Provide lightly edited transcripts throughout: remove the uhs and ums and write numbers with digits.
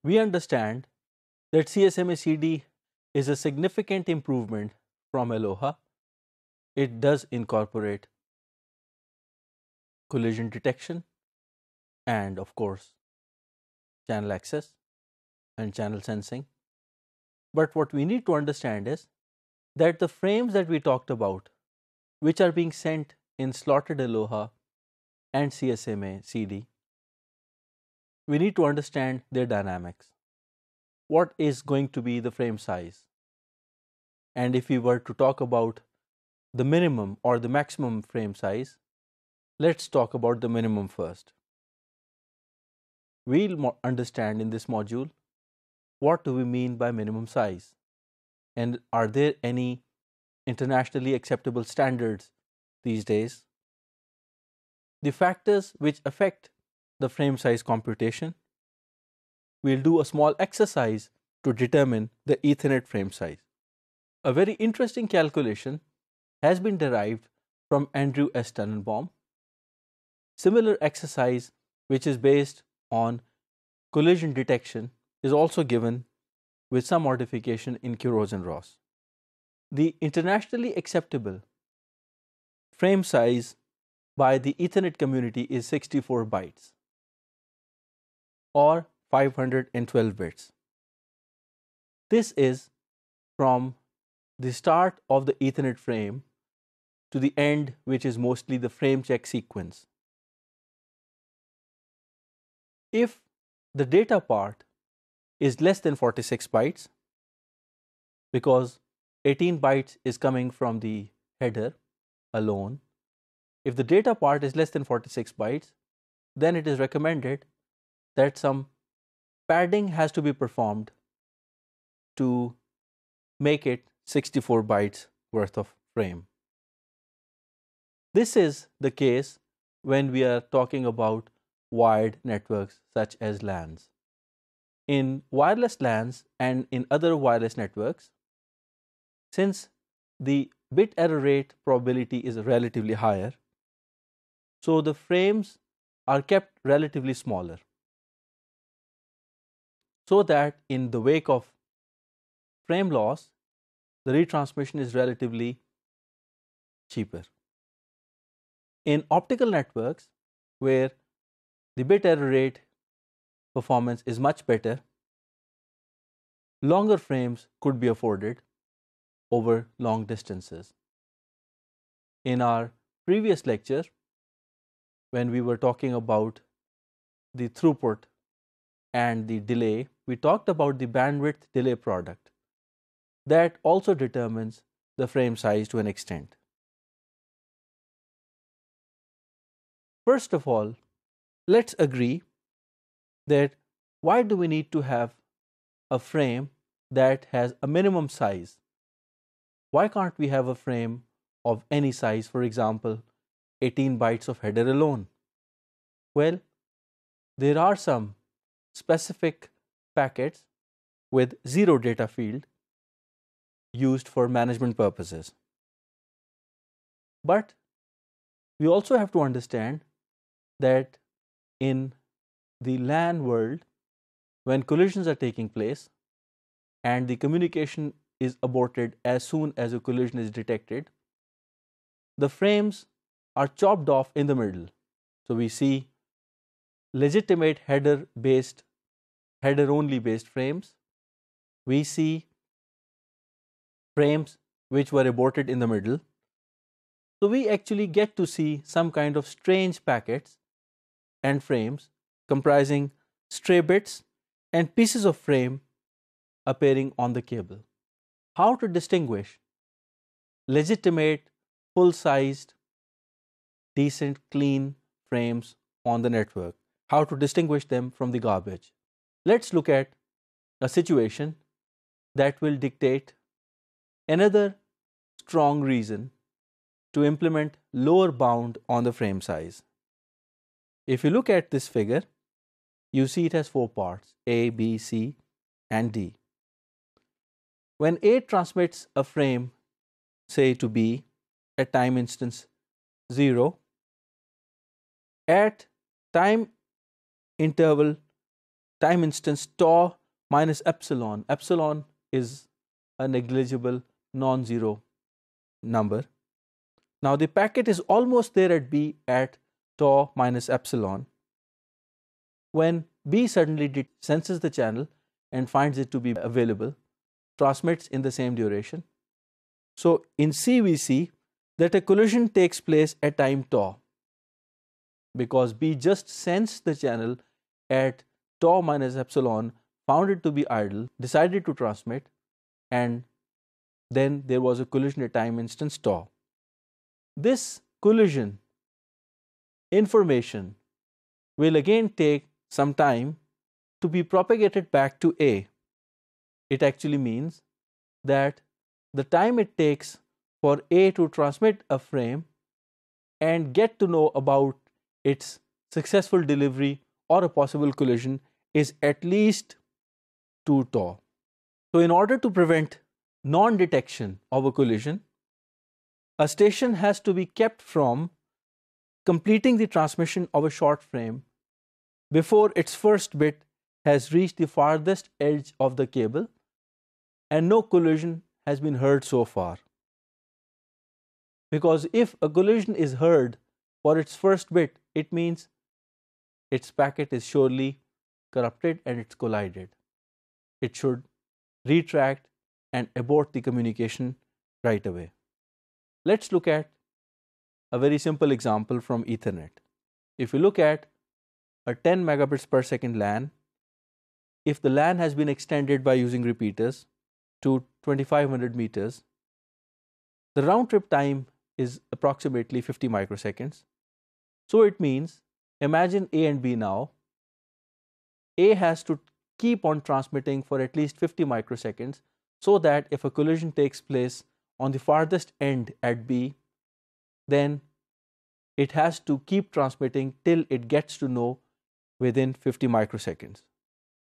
we understand that CSMA-CD is a significant improvement from Aloha. It does incorporate collision detection and, of course, channel access and channel sensing. But what we need to understand is that the frames that we talked about, which are being sent in slotted Aloha and CSMA-CD, we need to understand their dynamics. What is going to be the frame size? And if we were to talk about the minimum or the maximum frame size, let's talk about the minimum first. We'll understand in this module what do we mean by minimum size, and are there any internationally acceptable standards these days, the factors which affect the frame size computation. We'll do a small exercise to determine the Ethernet frame size. A very interesting calculation has been derived from Andrew S. Tannenbaum. Similar exercise, which is based on collision detection, is also given with some modification in Quiroz and Ross. The internationally acceptable frame size by the Ethernet community is 64 bytes or 512 bits. This is from the start of the Ethernet frame to the end, which is mostly the frame check sequence. If the data part is less than 46 bytes, because 18 bytes is coming from the header alone, if the data part is less than 46 bytes, then it is recommended that some padding has to be performed to make it 64 bytes worth of frame. This is the case when we are talking about wired networks such as LANs. In wireless LANs and in other wireless networks, since the bit error rate probability is relatively higher, so the frames are kept relatively smaller, so that in the wake of frame loss, the retransmission is relatively cheaper. In optical networks, where the bit error rate performance is much better, longer frames could be afforded over long distances. In our previous lecture, when we were talking about the throughput and the delay, we talked about the bandwidth delay product that also determines the frame size to an extent. First of all, let's agree that why do we need to have a frame that has a minimum size? Why can't we have a frame of any size, for example, 18 bytes of header alone? Well, there are some specific packets with zero data field used for management purposes. But we also have to understand that in the LAN world, when collisions are taking place and the communication is aborted as soon as a collision is detected, the frames are chopped off in the middle. So we see legitimate header only based frames. We see frames which were aborted in the middle. So we actually get to see some kind of strange packets and frames comprising stray bits and pieces of frame appearing on the cable. How to distinguish legitimate, full-sized, decent, clean frames on the network? How to distinguish them from the garbage? Let's look at a situation that will dictate another strong reason to implement lower bound on the frame size. If you look at this figure, you see it has four parts: A, B, C, and D. When A transmits a frame, say to B, at time instance 0, at time interval time instance tau minus epsilon. Epsilon is a negligible non-zero number. Now the packet is almost there at B at tau minus epsilon when B suddenly senses the channel and finds it to be available, transmits in the same duration. So in C we see that a collision takes place at time tau because B just sensed the channel at tau minus epsilon, found it to be idle, decided to transmit, and then there was a collision at time instance tau. This collision information will again take some time to be propagated back to A. It actually means that the time it takes for A to transmit a frame and get to know about its successful delivery or a possible collision is at least 2 tau. So in order to prevent non-detection of a collision, a station has to be kept from completing the transmission of a short frame before its first bit has reached the farthest edge of the cable and no collision has been heard so far. Because if a collision is heard for its first bit, it means its packet is surely corrupted and it's collided. It should retract and abort the communication right away. Let's look at a very simple example from Ethernet. If you look at a 10 megabits per second LAN, if the LAN has been extended by using repeaters to 2500 meters, the round trip time is approximately 50 microseconds. So it means, imagine A and B now. A has to keep on transmitting for at least 50 microseconds so that if a collision takes place on the farthest end at B, then it has to keep transmitting till it gets to know within 50 microseconds.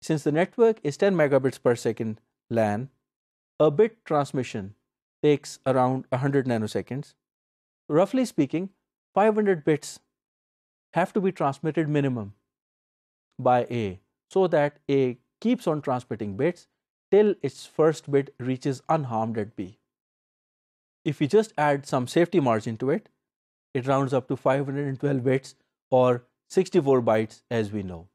Since the network is 10 megabits per second LAN, a bit transmission takes around 100 nanoseconds. Roughly speaking, 500 bits have to be transmitted minimum by A so that A keeps on transmitting bits till its first bit reaches unharmed at B. If we just add some safety margin to it, it rounds up to 512 bits or 64 bytes as we know.